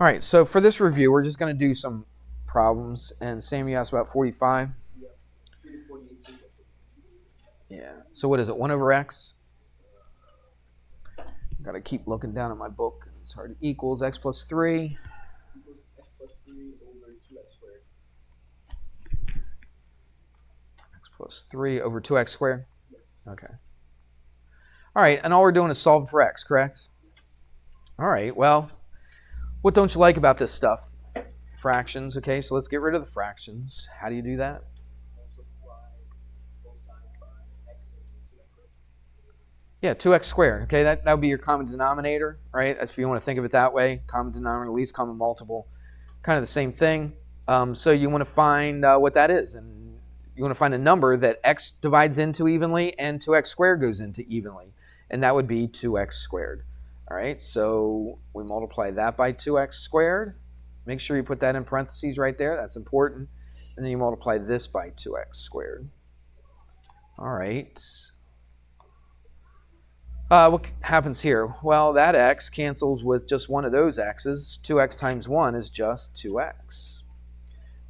All right, so for this review, we're just going to do some problems. And Sam, you asked about 45. Yeah. So what is it? 1 over x? Got to keep looking down at my book. It's hard. Equals x plus 3. X plus 3 over 2x squared. Okay. All right, and all we're doing is solving for x, correct? All right, well, what don't you like about this stuff? Fractions, okay, so let's get rid of the fractions. How do you do that? Yeah, 2x squared, okay, that would be your common denominator, right? If you want to think of it that way, common denominator, least common multiple, kind of the same thing. So you want to find what that is, and you want to find a number that x divides into evenly and 2x squared goes into evenly, and that would be 2x squared. All right, so we multiply that by 2x squared. Make sure you put that in parentheses right there. That's important. And then you multiply this by 2x squared. All right. What happens here? Well, that x cancels with just one of those x's. 2x times 1 is just 2x.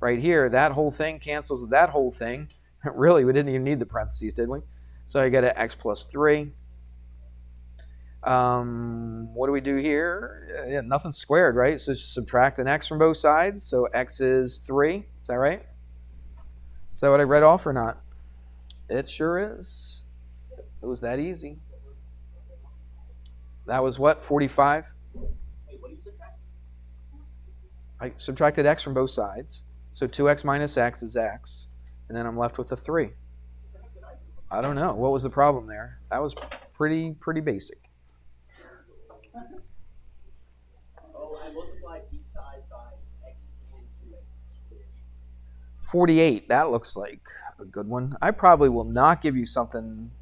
Right here, that whole thing cancels with that whole thing. Really, we didn't even need the parentheses, did we? So I get an x plus 3. What do we do here? Yeah, nothing squared, right? So just subtract an x from both sides. So x is 3. Is that right? Is that what I read off or not? It sure is. It was that easy. That was what? 45? I subtracted x from both sides. So 2x minus x is x. And then I'm left with a 3. I don't know. What was the problem there? That was pretty basic. Oh, I multiplied each side by x and 2x squared. 48. That looks like a good one. I probably will not give you something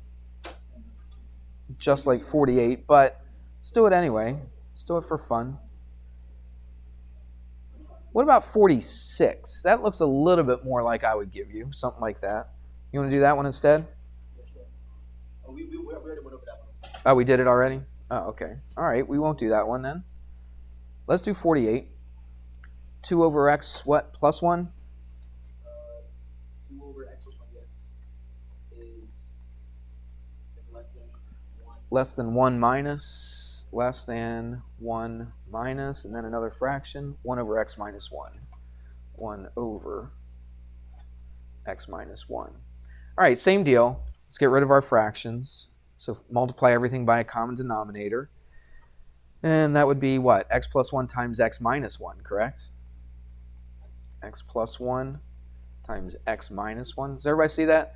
just like 48, but let's do it anyway. Let's do it for fun. What about 46? That looks a little bit more like I would give you, something like that. You want to do that one instead? Oh, we already went over that one. Oh, we did it already? Oh, okay. All right, we won't do that one then. Let's do 48. 2 over x, what, plus 1? 2 over x plus 1, yes, is less than 1. Less than 1 minus, less than 1 minus, and then another fraction, 1 over x minus 1. 1 over x minus 1. All right, same deal. Let's get rid of our fractions. So multiply everything by a common denominator. And that would be what? X plus 1 times x minus 1, correct? X plus 1 times x minus 1. Does everybody see that?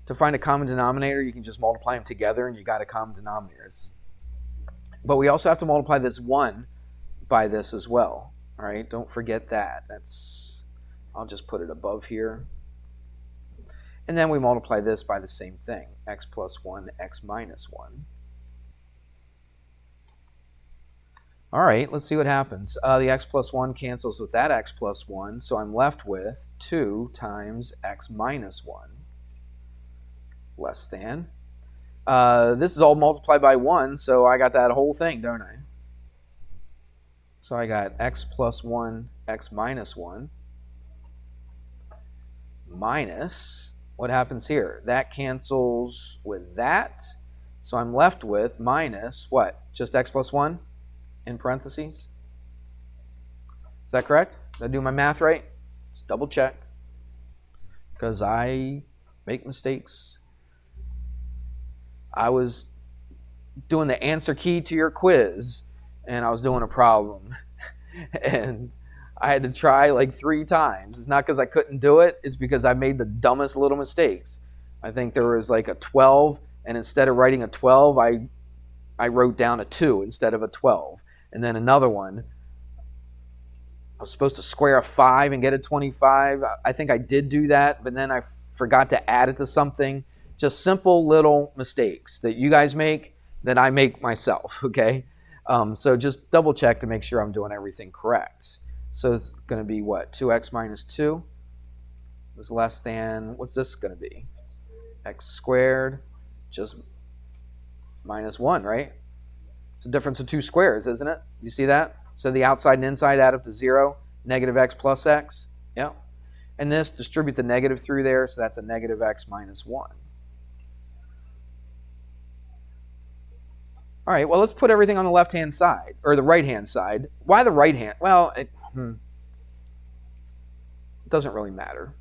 To find a common denominator, you can just multiply them together and you got a common denominator. But we also have to multiply this 1 by this as well. All right, don't forget that. I'll just put it above here. And then we multiply this by the same thing, x plus 1, x minus 1. All right, let's see what happens. The x plus 1 cancels with that x plus 1, so I'm left with 2 times x minus 1 less than. This is all multiplied by 1, so I got that whole thing, don't I? So I got x plus 1, x minus 1 minus, what happens here? That cancels with that, so I'm left with minus what? Just x plus 1? In parentheses. Is that correct? Did I do my math right? Let's double check. Because I make mistakes. I was doing the answer key to your quiz, and I was doing a problem. And I had to try like 3 times. It's not because I couldn't do it. It's because I made the dumbest little mistakes. I think there was like a 12, and instead of writing a 12, I wrote down a 2 instead of a 12. And then another one, I was supposed to square a 5 and get a 25. I think I did do that, but then I forgot to add it to something. Just simple little mistakes that you guys make that I make myself, okay? So just double check to make sure I'm doing everything correct. So it's going to be what? 2x minus 2 is less than, what's this going to be? X squared, just minus 1, right? It's the difference of 2 squares, isn't it? You see that? So the outside and inside add up to 0, negative x plus x. Yeah. And this, distribute the negative through there, so that's a negative x minus 1. All right, well, let's put everything on the left-hand side, or the right-hand side. Why the right-hand? Well, it doesn't really matter.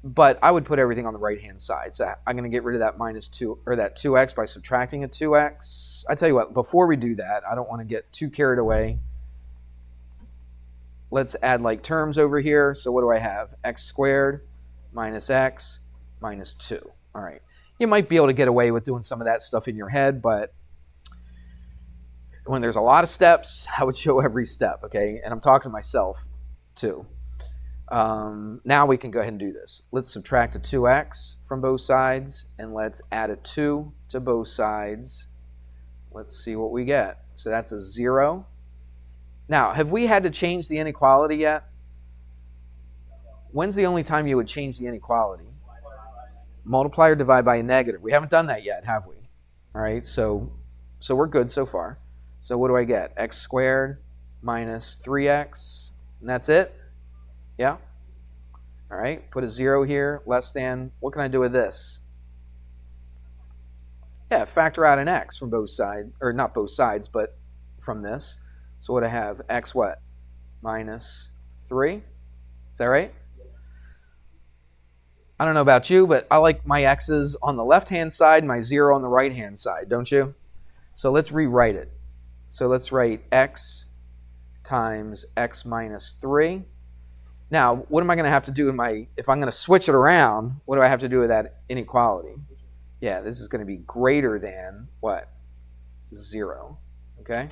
But I would put everything on the right-hand side. So I'm going to get rid of that minus 2, or that 2x by subtracting a 2x. I tell you what, before we do that, I don't want to get too carried away. Let's add like terms over here. So what do I have? X squared minus x minus 2. All right. You might be able to get away with doing some of that stuff in your head, but when there's a lot of steps, I would show every step, okay? And I'm talking to myself too. Now we can go ahead and do this. Let's subtract a 2x from both sides, and let's add a 2 to both sides. Let's see what we get. So that's a 0. Now, have we had to change the inequality yet? When's the only time you would change the inequality? Multiply or divide by a negative. We haven't done that yet, have we? All right, so we're good so far. So what do I get? X squared minus 3x, and that's it? Yeah? All right, put a 0 here, less than. What can I do with this? Yeah, factor out an x from both sides, or not both sides, but from this. So what I have? X what? Minus 3. Is that right? I don't know about you, but I like my x's on the left-hand side, my 0 on the right-hand side, don't you? So let's rewrite it. So let's write x times x minus 3. Now, what am I going to have to do if I'm going to switch it around, what do I have to do with that inequality? Yeah, this is going to be greater than what? 0. Okay?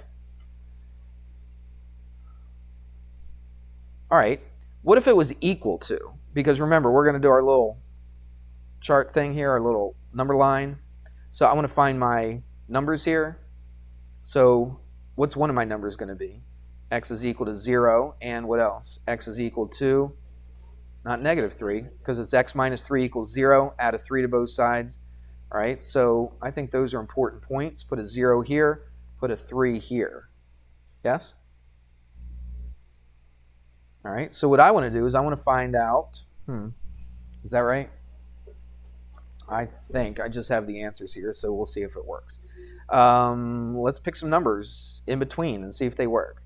All right. What if it was equal to? Because remember, we're going to do our little chart thing here, our little number line. So I want to find my numbers here. So what's one of my numbers going to be? X is equal to 0, and what else? X is equal to, not negative 3, because it's x minus 3 equals 0. Add a 3 to both sides. All right, so I think those are important points. Put a 0 here, put a 3 here. Yes? All right, so what I want to do is I want to find out, is that right? I think I just have the answers here, so we'll see if it works. Let's pick some numbers in between and see if they work.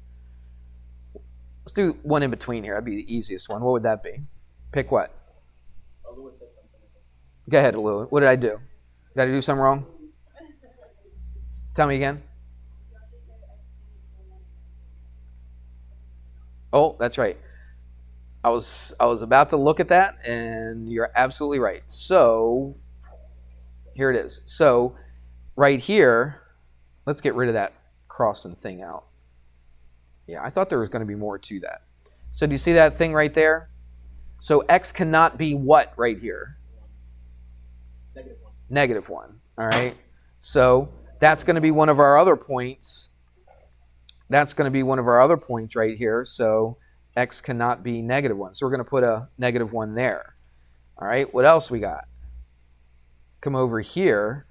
Let's do one in between here. That'd be the easiest one. What would that be? Pick what? Lewis said something. Go ahead, Lou. What did I do? Did I do something wrong? Tell me again. Oh, that's right. I was about to look at that, and you're absolutely right. So here it is. So right here, let's get rid of that crossing thing out. Yeah, I thought there was going to be more to that. So do you see that thing right there? So x cannot be what right here? Negative 1. Negative 1. All right. So that's going to be one of our other points. That's going to be one of our other points right here. So x cannot be negative 1. So we're going to put a negative 1 there. All right. What else we got? Come over here.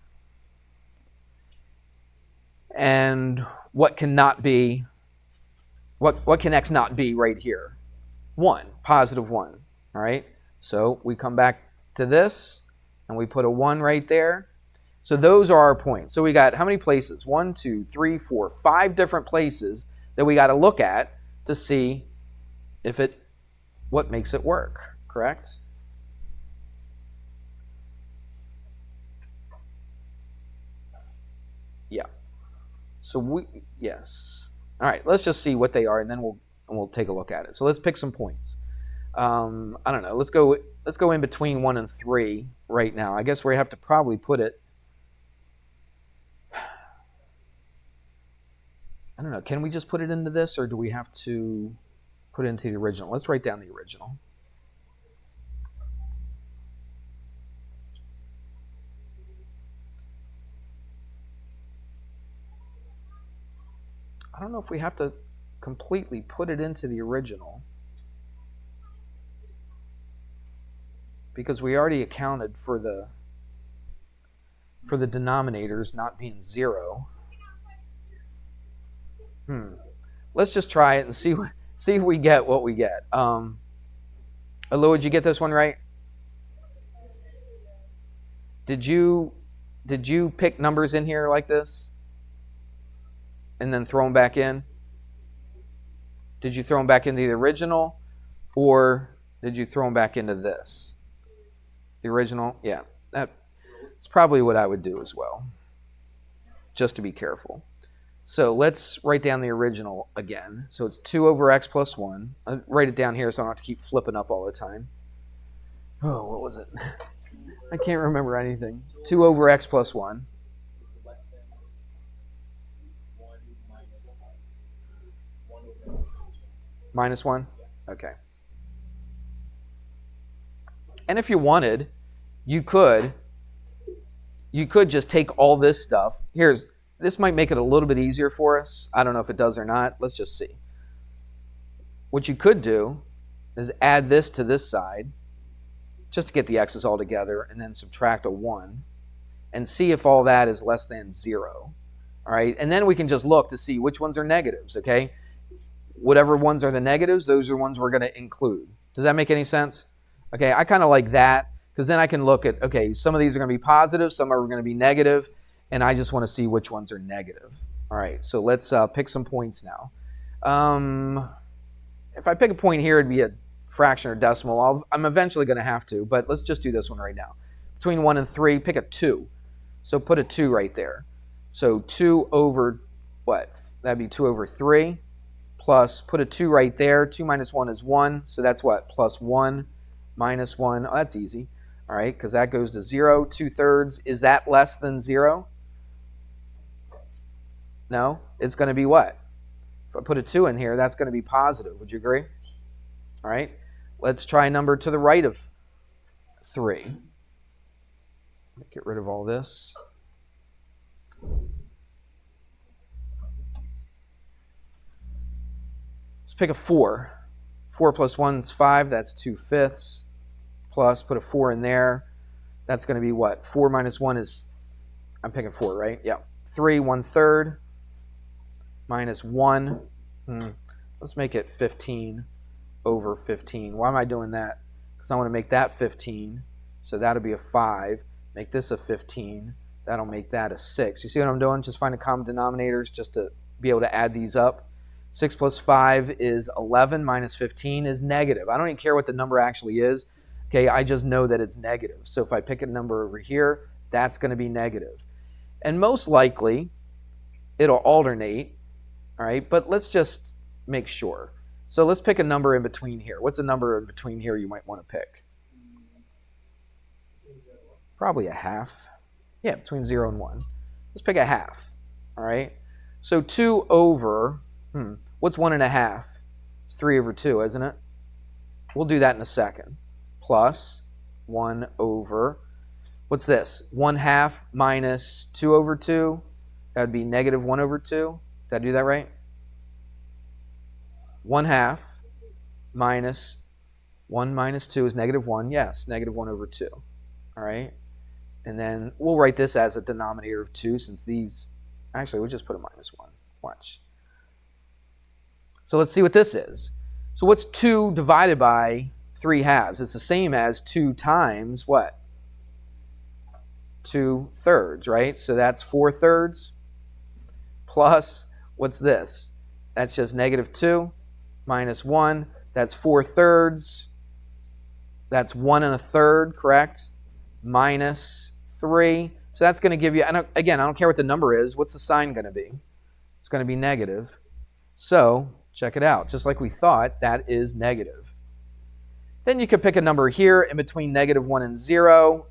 And what cannot be? What can x not be right here? 1, positive 1. All right. So we come back to this, and we put a 1 right there. So those are our points. So we got how many places? 1, 2, 3, 4, 5 different places that we got to look at to see if what makes it work. Correct? Yeah. So yes. All right, let's just see what they are, and then we'll take a look at it. So let's pick some points. I don't know. Let's go in between 1 and 3 right now. I guess we have to probably put it. I don't know. Can we just put it into this, or do we have to put it into the original? Let's write down the original. I don't know if we have to completely put it into the original, because we already accounted for the denominators not being 0. let's just try it and see if we get what we get. Alou, did you get this one right? Did you pick numbers in here like this and then throw them back in? Did you throw them back into the original, or did you throw them back into this? The original? Yeah, that's probably what I would do as well, just to be careful. So let's write down the original again. So it's 2 over x plus 1. I'll write it down here so I don't have to keep flipping up all the time. Oh, what was it? I can't remember anything. 2 over x plus 1. Less than 1 over x Minus 1? Okay. And if you wanted, you could just take all this stuff. This might make it a little bit easier for us. I don't know if it does or not. Let's just see. What you could do is add this to this side, just to get the x's all together, and then subtract a 1, and see if all that is less than 0. All right, and then we can just look to see which ones are negatives, okay? Whatever ones are the negatives, those are ones we're going to include. Does that make any sense? Okay, I kind of like that, because then I can look at, okay, some of these are going to be positive, some are going to be negative, and I just want to see which ones are negative. All right, so let's pick some points now. If I pick a point here, it'd be a fraction or decimal. I'm eventually going to have to, but let's just do this one right now. Between 1 and 3, pick a 2. So put a 2 right there. So 2 over what? That'd be 2 over 3. Plus, put a 2 right there. 2 minus 1 is 1. So that's what? Plus 1 minus 1. Oh, that's easy. All right, because that goes to 0. 2/3. Is that less than 0? No. It's going to be what? If I put a 2 in here, that's going to be positive. Would you agree? All right. Let's try a number to the right of 3. Get rid of all this. Let's pick a 4. 4 plus 1 is 5. That's 2/5. Plus, put a 4 in there. That's going to be what? 4 minus 1 is, I'm picking 4, right? Yeah. 3, 1/3. Minus 1. Let's make it 15 over 15. Why am I doing that? Because I want to make that 15. So that'll be a 5. Make this a 15. That'll make that a 6. You see what I'm doing? Just finding common denominators just to be able to add these up. 6 plus 5 is 11. Minus 15 is negative. I don't even care what the number actually is. Okay, I just know that it's negative. So if I pick a number over here, that's going to be negative. And most likely, it'll alternate. All right, but let's just make sure. So let's pick a number in between here. What's a number in between here you might want to pick? Probably a half. Yeah, between 0 and 1. Let's pick a half. All right, so 2 over, what's 1 1/2? It's 3 over 2, isn't it? We'll do that in a second. Plus 1 over, what's this? 1/2 minus 2 over 2. That would be negative 1 over 2. Did I do that right? 1/2 minus 1 minus 2 is negative 1. Yes, negative 1 over 2. All right. And then we'll write this as a denominator of 2 since these, actually we'll just put a minus 1. Watch. So let's see what this is. So what's 2 divided by 3/2? It's the same as 2 times what? 2/3, right? So that's 4/3 plus, what's this? That's just negative 2 minus 1. That's 4/3. That's 1 1/3, correct? Minus 3. So that's going to give you, again, I don't care what the number is. What's the sign going to be? It's going to be negative. So check it out. Just like we thought, that is negative. Then you could pick a number here in between negative 1 and 0.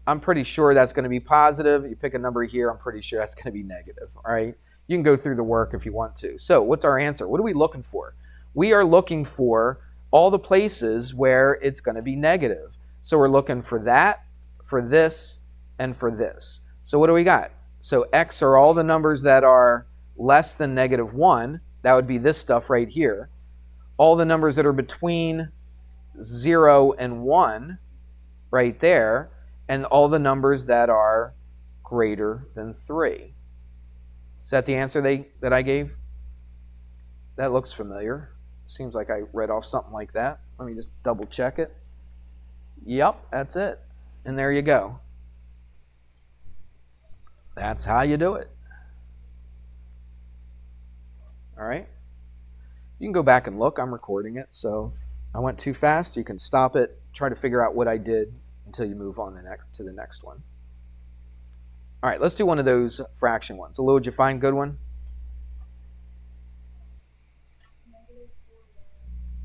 I'm pretty sure that's going to be positive. You pick a number here, I'm pretty sure that's going to be negative. All right. You can go through the work if you want to. So what's our answer? What are we looking for? We are looking for all the places where it's going to be negative. So we're looking for that, for this, and for this. So what do we got? So x are all the numbers that are less than negative 1. That would be this stuff right here. All the numbers that are between 0 and 1 right there. And all the numbers that are greater than 3. Is that the answer that I gave? That looks familiar. Seems like I read off something like that. Let me just double check it. Yep, that's it. And there you go. That's how you do it. All right. You can go back and look. I'm recording it, so if I went too fast, you can stop it, try to figure out what I did until you move on to the next one. All right, let's do one of those fraction ones. So, Lou, did you find a good one?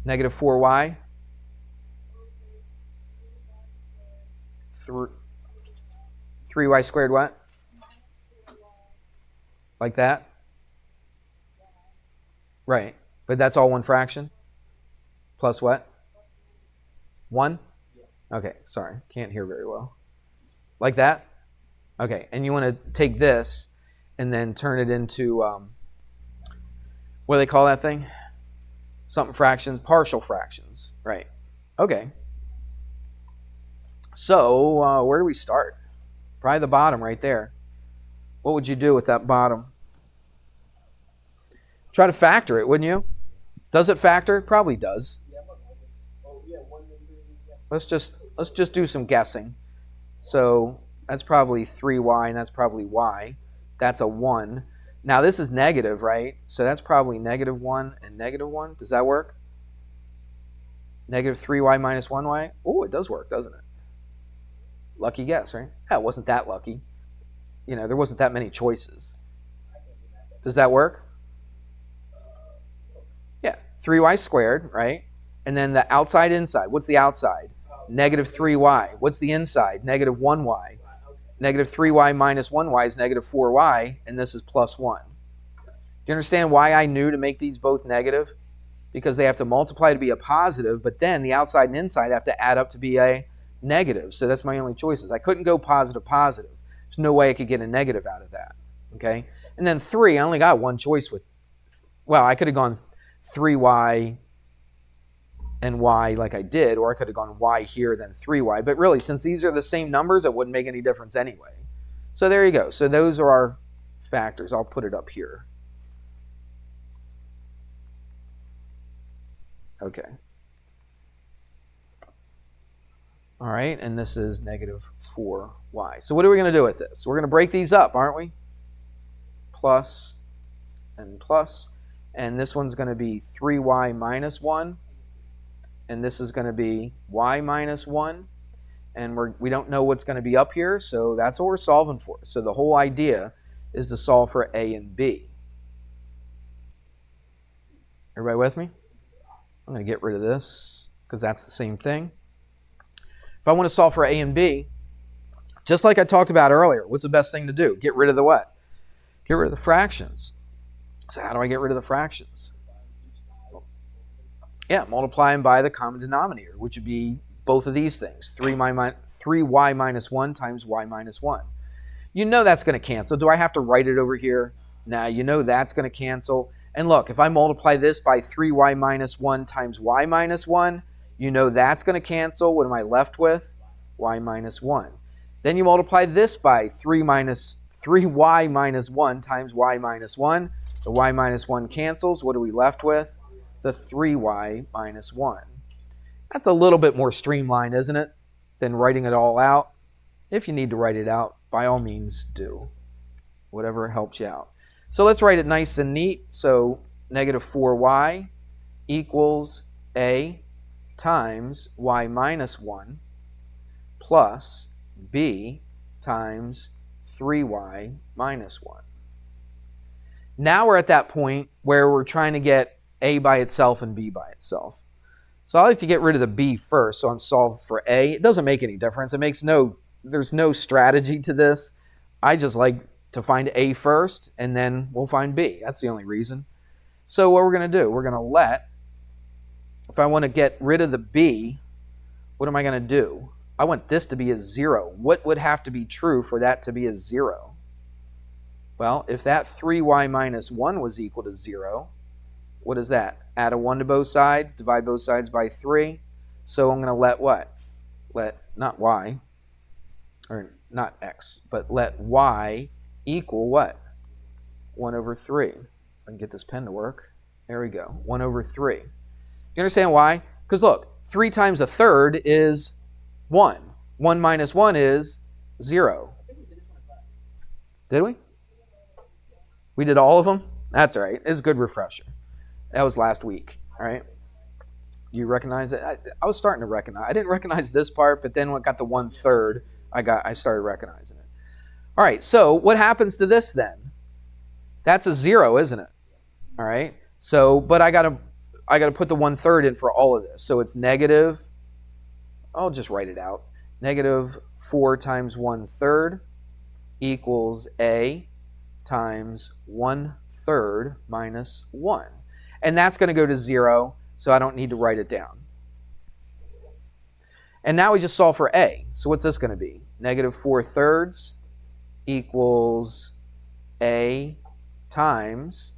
Negative 4y. 3y squared what? Like that? Right. But that's all one fraction? Plus what? 1? Okay, sorry. Can't hear very well. Like that? Okay, and you want to take this and then turn it into, what do they call that thing? Something fractions, partial fractions. Right. Okay. So, where do we start? Probably the bottom right there. What would you do with that bottom? Try to factor it, wouldn't you? Does it factor? Probably does. Let's just do some guessing. So that's probably 3y, and that's probably y. That's a 1. Now this is negative, right? So that's probably negative 1 and negative 1. Does that work? Negative 3y minus 1y? Oh, it does work, doesn't it? Lucky guess, right? Yeah, it wasn't that lucky. There wasn't that many choices. Does that work? Yeah, 3y squared, right? And then the outside, inside. What's the outside? Negative 3y. What's the inside? Negative 1y. Negative 3y minus 1y is negative 4y, and this is plus 1. Do you understand why I knew to make these both negative? Because they have to multiply to be a positive, but then the outside and inside have to add up to be a negative. So that's my only choices. I couldn't go positive, positive. There's no way I could get a negative out of that. Okay? And then 3, I only got one choice with, well, I could have gone 3y and y like I did, or I could have gone y here, then 3y. But really, since these are the same numbers, it wouldn't make any difference anyway. So there you go. So those are our factors. I'll put it up here. Okay. All right, and this is negative 4y. So what are we going to do with this? We're going to break these up, aren't we? Plus and plus. And this one's going to be 3y minus 1. And this is going to be y minus 1. And we don't know what's going to be up here, so that's what we're solving for. So the whole idea is to solve for a and b. Everybody with me? I'm going to get rid of this because that's the same thing. If I want to solve for a and b, just like I talked about earlier, what's the best thing to do? Get rid of the what? Get rid of the fractions. So how do I get rid of the fractions? Yeah, multiply them by the common denominator, which would be both of these things. 3y minus 1 times y minus 1. You know that's going to cancel. Do I have to write it over here? Nah, you know that's going to cancel. And look, if I multiply this by 3y minus 1 times y minus 1, you know that's going to cancel. What am I left with? Y minus 1. Then you multiply this by 3y minus 1 times y minus 1. The y minus 1 cancels. What are we left with? The 3y minus 1. That's a little bit more streamlined, isn't it, than writing it all out? If you need to write it out, by all means do. Whatever helps you out. So let's write it nice and neat. So negative 4y equals a times y minus 1 plus b times 3y minus 1. Now we're at that point where we're trying to get a by itself and b by itself. So I like to get rid of the b first, so I'm solving for a. It doesn't make any difference. There's no strategy to this. I just like to find a first, and then we'll find b. That's the only reason. So what we're going to do, we're going to let, if I want to get rid of the b, what am I going to do? I want this to be a 0. What would have to be true for that to be a 0? Well, if that 3y minus 1 was equal to 0, what is that? Add a 1 to both sides, divide both sides by 3. So I'm going to let what? Let, not y, or not x, but let y equal what? 1 over 3. I can get this pen to work. There we go. 1 over 3. You understand why? Because look, 3 times a third is 1. 1 minus 1 is 0. Did we? We did all of them? That's all right. It's a good refresher. That was last week. All right. You recognize it? I was starting to recognize. I didn't recognize this part, but then when I got to 1/3, I started recognizing it. All right. So what happens to this then? That's a 0, isn't it? All right. So, but I got to put the 1/3 in for all of this. So it's negative. I'll just write it out. Negative 4 times 1/3 equals a times 1/3 minus 1. And that's going to go to 0, so I don't need to write it down. And now we just solve for a. So what's this going to be? Negative 4/3 equals a times,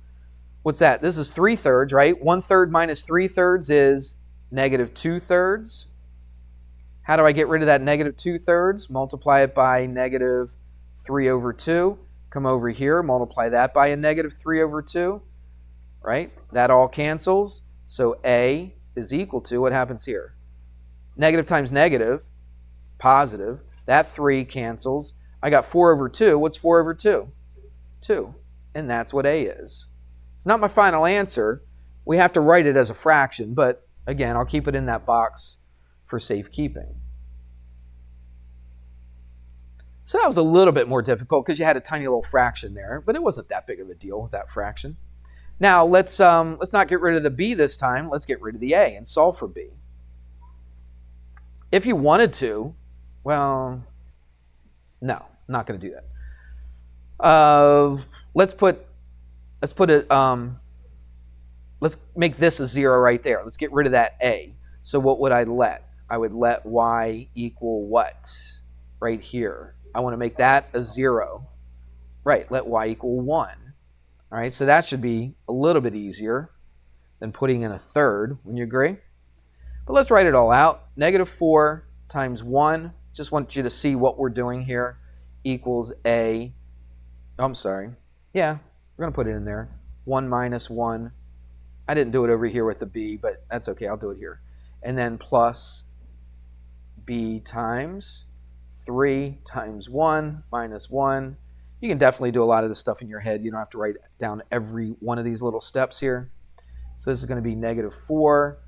what's that? This is 3/3, right? 1/3 minus 3/3 is negative 2/3. How do I get rid of that negative 2/3? Multiply it by negative 3 over 2. Come over here, multiply that by a negative 3 over 2. Right? That all cancels. So a is equal to, what happens here? Negative times negative, positive. That 3 cancels. I got 4 over 2. What's 4 over 2? 2. And that's what a is. It's not my final answer. We have to write it as a fraction, but again, I'll keep it in that box for safekeeping. So that was a little bit more difficult because you had a tiny little fraction there, but it wasn't that big of a deal with that fraction. Now let's not get rid of the b this time. Let's get rid of the a and solve for b. If you wanted to, well, no, I'm not going to do that. Let's make this a 0 right there. Let's get rid of that a. So what would I let? I would let y equal what? Right here. I want to make that a 0. Right, let y equal 1. All right, so that should be a little bit easier than putting in a third. Wouldn't you agree? But let's write it all out. Negative 4 times 1, just want you to see what we're doing here, equals a, I'm sorry. Yeah, we're going to put it in there. 1 minus 1. I didn't do it over here with the b, but that's okay. I'll do it here. And then plus b times 3 times 1 minus 1. You can definitely do a lot of this stuff in your head. You don't have to write down every one of these little steps here. So this is going to be negative 4.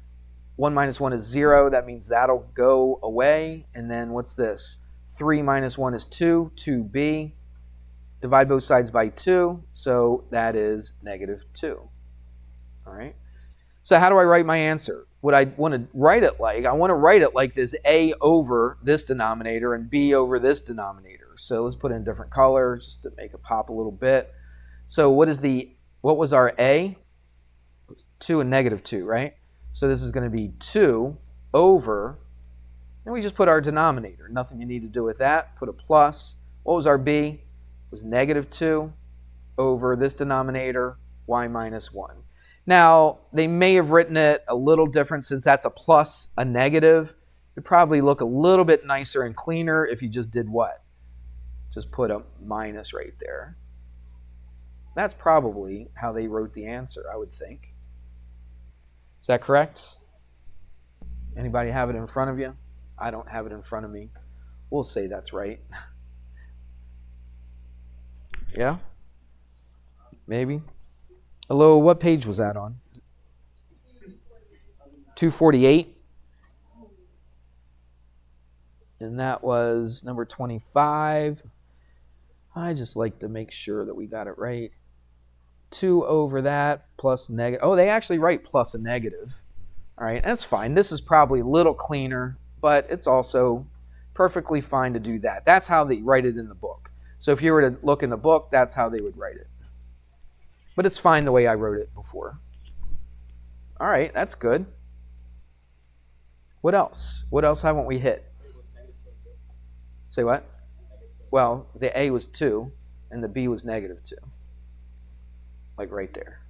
1 minus 1 is 0. That means that'll go away. And then what's this? 3 minus 1 is 2. 2b. Divide both sides by 2. So that is negative 2. All right. So how do I write my answer? What I want to write it like, I want to write it like this a over this denominator and b over this denominator. So let's put in a different color just to make it pop a little bit. So what was our a? 2 and negative 2, right? So this is going to be 2 over, and we just put our denominator. Nothing you need to do with that. Put a plus. What was our b? It was negative 2 over this denominator, y minus 1. Now, they may have written it a little different since that's a plus, a negative. It'd probably look a little bit nicer and cleaner if you just did what? Just put a minus right there. That's probably how they wrote the answer, I would think. Is that correct? Anybody have it in front of you? I don't have it in front of me. We'll say that's right. Yeah? Maybe? Hello, what page was that on? 248? And that was number 25. I just like to make sure that we got it right. 2 over that plus negative. Oh, they actually write plus a negative. All right, that's fine. This is probably a little cleaner, but it's also perfectly fine to do that. That's how they write it in the book. So if you were to look in the book, that's how they would write it. But it's fine the way I wrote it before. All right, that's good. What else? What else haven't we hit? Say what? Well, the A was 2, and the B was negative 2. Like right there.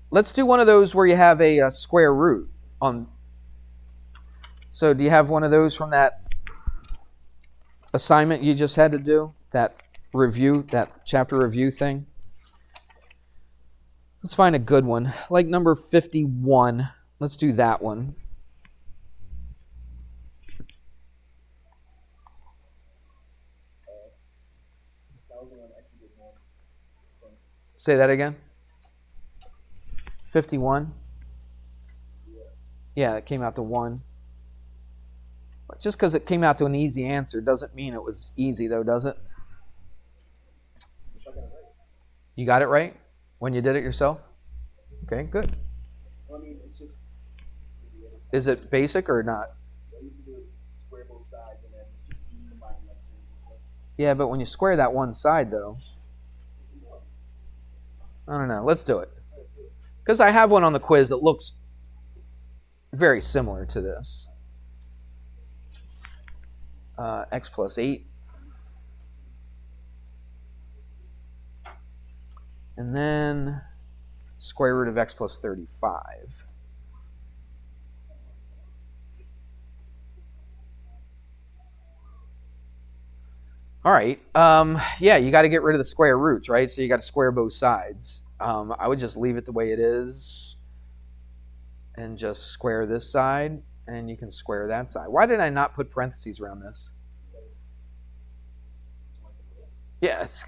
Let's do one of those where you have a square root on. So do you have one of those from that assignment you just had to do? That review, that chapter review thing? Let's find a good one, like number 51. Let's do that one. Say that again. 51. Yeah, it came out to 1. Just because it came out to an easy answer doesn't mean it was easy, though, does it? You got it right when you did it yourself? Okay, good. I mean, it's just. Is it basic or not? What you can do is square both sides and then it's just combining like terms and stuff. Yeah, but when you square that one side, though, I don't know. Let's do it. Because I have one on the quiz that looks very similar to this. X plus 8. And then square root of x plus 35. All right. Yeah, you got to get rid of the square roots, right? So you got to square both sides. I would just leave it the way it is and just square this side, and you can square that side. Why did I not put parentheses around this? Yeah, it's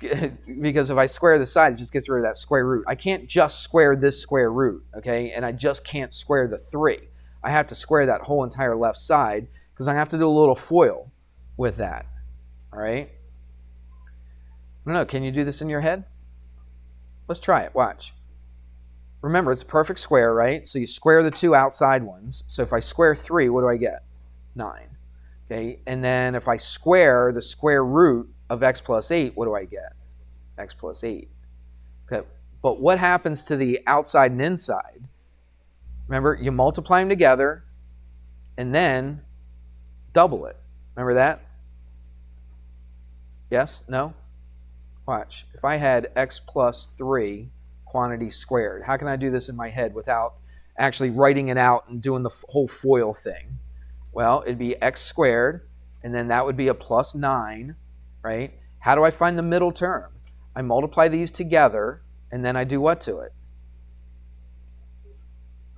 because if I square the side, it just gets rid of that square root. I can't just square this square root, okay? And I just can't square the 3. I have to square that whole entire left side because I have to do a little FOIL with that, all right? I don't know, can you do this in your head? Let's try it, watch. Remember, it's a perfect square, right? So you square the 2 outside ones. So if I square 3, what do I get? 9, okay? And then if I square the square root of x plus 8, what do I get? X plus 8. Okay. But what happens to the outside and inside? Remember, you multiply them together and then double it. Remember that? Yes? No? Watch. If I had x plus 3 quantity squared, how can I do this in my head without actually writing it out and doing the whole FOIL thing? Well, it'd be x squared, and then that would be a plus 9, right? How do I find the middle term? I multiply these together, and then I do what to it?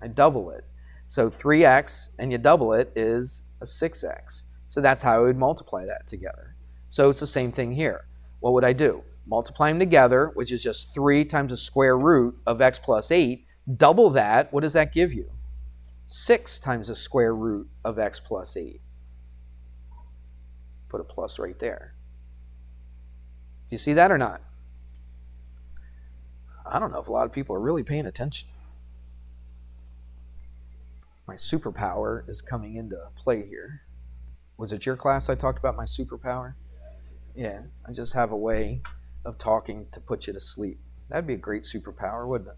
I double it. So 3x, and you double it, is a 6x. So that's how I would multiply that together. So it's the same thing here. What would I do? Multiply them together, which is just 3 times the square root of x plus 8. Double that. What does that give you? 6 times the square root of x plus 8. Put a plus right there. Do you see that or not? I don't know if a lot of people are really paying attention. My superpower is coming into play here. Was it your class I talked about my superpower? Yeah, I just have a way of talking to put you to sleep. That'd be a great superpower, wouldn't it?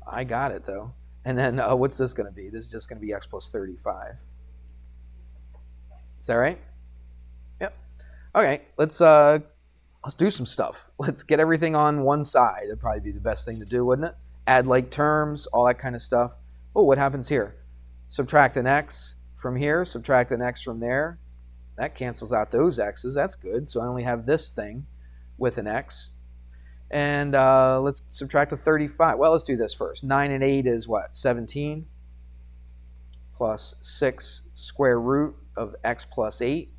I got it, though. And then what's this going to be? This is just going to be x plus 35. Is that right? Yep. Okay, let's do some stuff. Let's get everything on one side. That'd probably be the best thing to do, wouldn't it? Add like terms, all that kind of stuff. Oh, what happens here? Subtract an x from here, subtract an x from there. That cancels out those x's. That's good. So I only have this thing with an x. And let's subtract a 35. Well, let's do this first. 9 and 8 is what? 17 plus 6 square root of x plus 8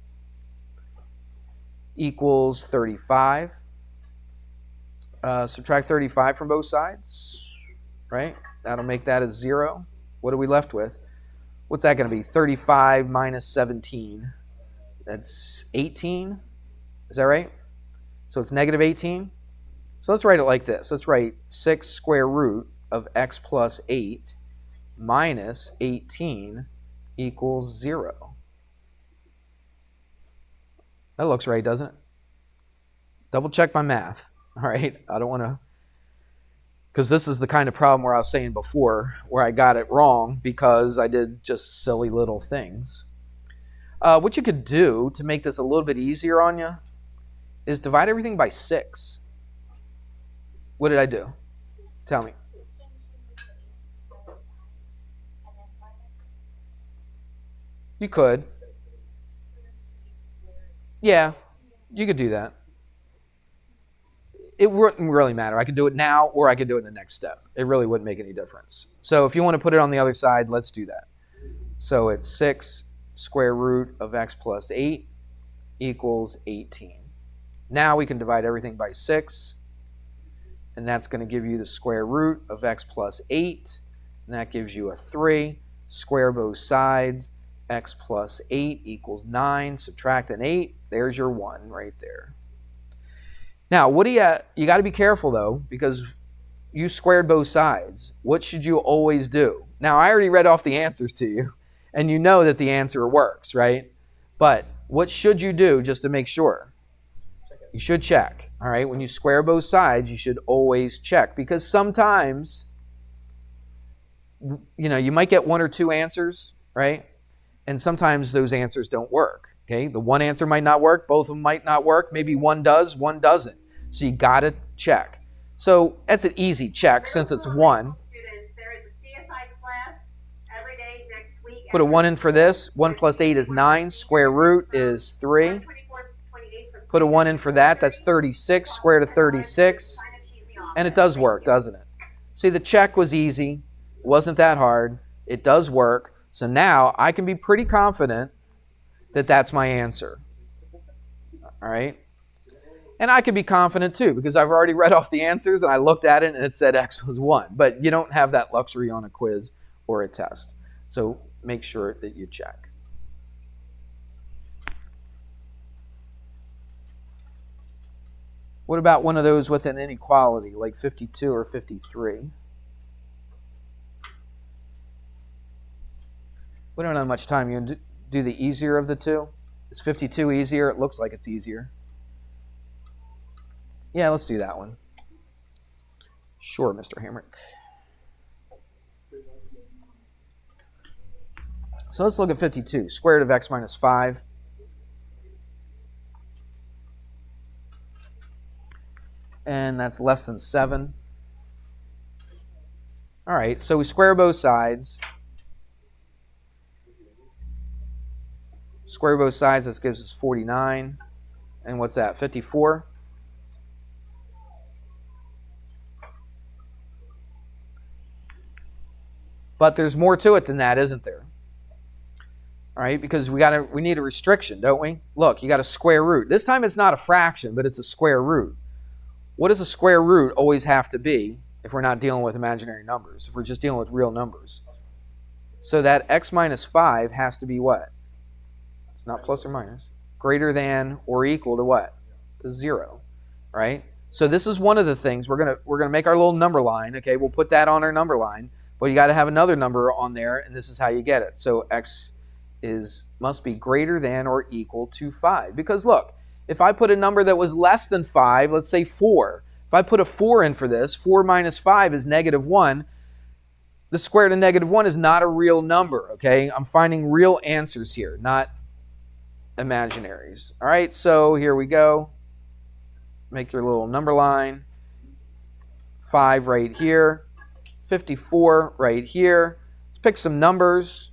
equals 35. Subtract 35 from both sides, right? That'll make that a 0. What are we left with? What's that going to be? 35 minus 17. That's 18. Is that right? So it's negative 18. So let's write it like this. Let's write 6 square root of x plus 8 minus 18 equals 0. That looks right, doesn't it? Double check my math. All right, I don't want to, because this is the kind of problem where I was saying before, where I got it wrong because I did just silly little things. What you could do to make this a little bit easier on you is divide everything by 6. What did I do? Tell me. You could. Yeah, you could do that. it wouldn't really matter. I could do it now or I could do it in the next step. It really wouldn't make any difference. So if you want to put it on the other side, let's do that. So it's 6 square root of x plus 8 equals 18. Now we can divide everything by 6, and that's going to give you the square root of x plus 8, and that gives you a 3. Square both sides, x plus 8 equals 9. Subtract an 8. There's your 1 right there. Now, what do you got to be careful, though, because you squared both sides. What should you always do? Now, I already read off the answers to you, and you know that the answer works, right? But what should you do just to make sure? You should check, all right? When you square both sides, you should always check, because sometimes, you might get 1 or 2 answers, right? And sometimes those answers don't work, okay? The one answer might not work, both of them might not work, maybe one does, one doesn't. So you got to check. So that's an easy check since it's 1. Put a 1 in for this. 1 plus 8 is 9. Square root is 3. Put a 1 in for that. That's 36. Square root of 36. And it does work, doesn't it? See, the check was easy. It wasn't that hard. It does work. So now I can be pretty confident that that's my answer. All right? And I can be confident too, because I've already read off the answers and I looked at it and it said X was 1. But you don't have that luxury on a quiz or a test. So make sure that you check. What about one of those with an inequality, like 52 or 53? We don't have much time. You do the easier of the two? Is 52 easier? It looks like it's easier. Yeah, let's do that one. Sure, Mr. Hamrick. So let's look at 52. Square root of x minus 5. And that's less than 7. All right, so we square both sides. Square both sides, this gives us 49. And what's that, 54? But there's more to it than that, isn't there? All right, because we need a restriction, don't we? Look, you got a square root. This time it's not a fraction, but it's a square root. What does a square root always have to be if we're not dealing with imaginary numbers, if we're just dealing with real numbers? So that x minus 5 has to be what? It's not plus or minus. Greater than or equal to what? To 0, right? So this is one of the things. We're gonna make our little number line. Okay, we'll put that on our number line. But you got to have another number on there, and this is how you get it. So x must be greater than or equal to 5. Because look, if I put a number that was less than 5, let's say 4. If I put a 4 in for this, 4 minus 5 is negative 1. The square root of negative 1 is not a real number, okay? I'm finding real answers here, not imaginaries. All right, so here we go. Make your little number line. 5 right here. 54 right here. Let's pick some numbers.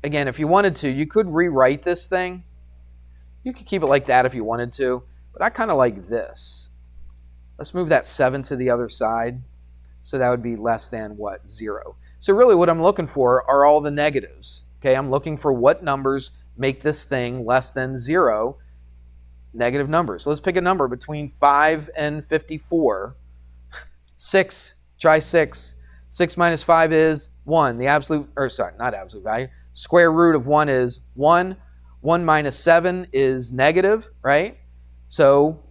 Again, if you wanted to, you could rewrite this thing. You could keep it like that if you wanted to, but I kind of like this. Let's move that 7 to the other side. So that would be less than what? 0. So really what I'm looking for are all the negatives. Okay, I'm looking for what numbers make this thing less than 0, negative numbers. So let's pick a number between 5 and 54. 6. Try 6. 6 minus 5 is 1. The absolute, or sorry, not absolute value. Square root of 1 is 1. 1 minus 7 is negative, right? So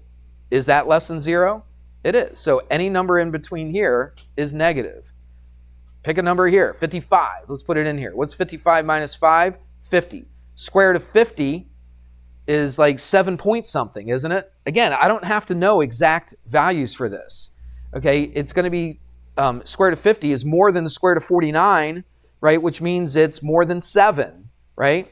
is that less than 0? It is. So any number in between here is negative. Pick a number here, 55. Let's put it in here. What's 55 minus 5? 50. Square root of 50 is like 7 point something, isn't it? Again, I don't have to know exact values for this. Okay, it's going to be square root of 50 is more than the square root of 49, right? Which means it's more than 7, right?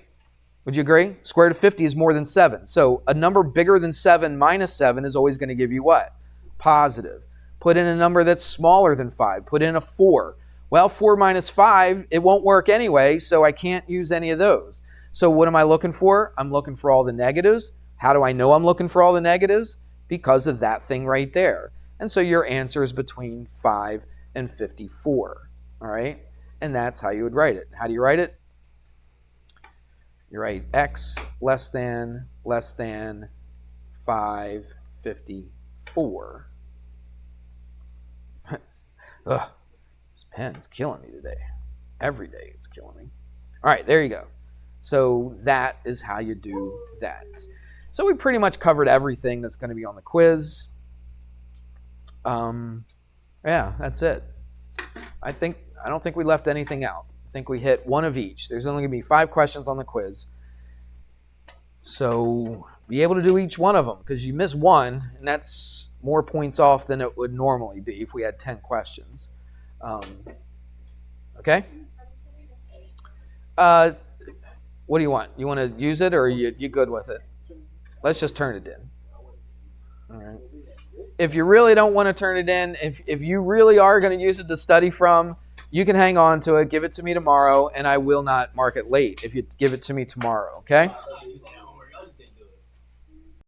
Would you agree? Square root of 50 is more than 7. So a number bigger than 7 minus 7 is always going to give you what? Positive. Put in a number that's smaller than 5. Put in a 4. Well, 4 minus 5, it won't work anyway, so I can't use any of those. So what am I looking for? I'm looking for all the negatives. How do I know I'm looking for all the negatives? because of that thing right there. And so your answer is between 5 and 54. All right? And that's how you would write it. How do you write it? You write x less than 554. Ugh, this pen's killing me today. Every day it's killing me. All right, there you go. So that is how you do that. So we pretty much covered everything that's going to be on the quiz. Yeah, that's it. I don't think we left anything out. I think we hit one of each. There's only going to be 5 questions on the quiz. So be able to do each one of them, because you miss one, and that's more points off than it would normally be if we had 10 questions. Okay? What do you want? You want to use it, or are you good with it? Let's just turn it in. All right. If you really don't want to turn it in, if you really are going to use it to study from, you can hang on to it, give it to me tomorrow, and I will not mark it late if you give it to me tomorrow, okay?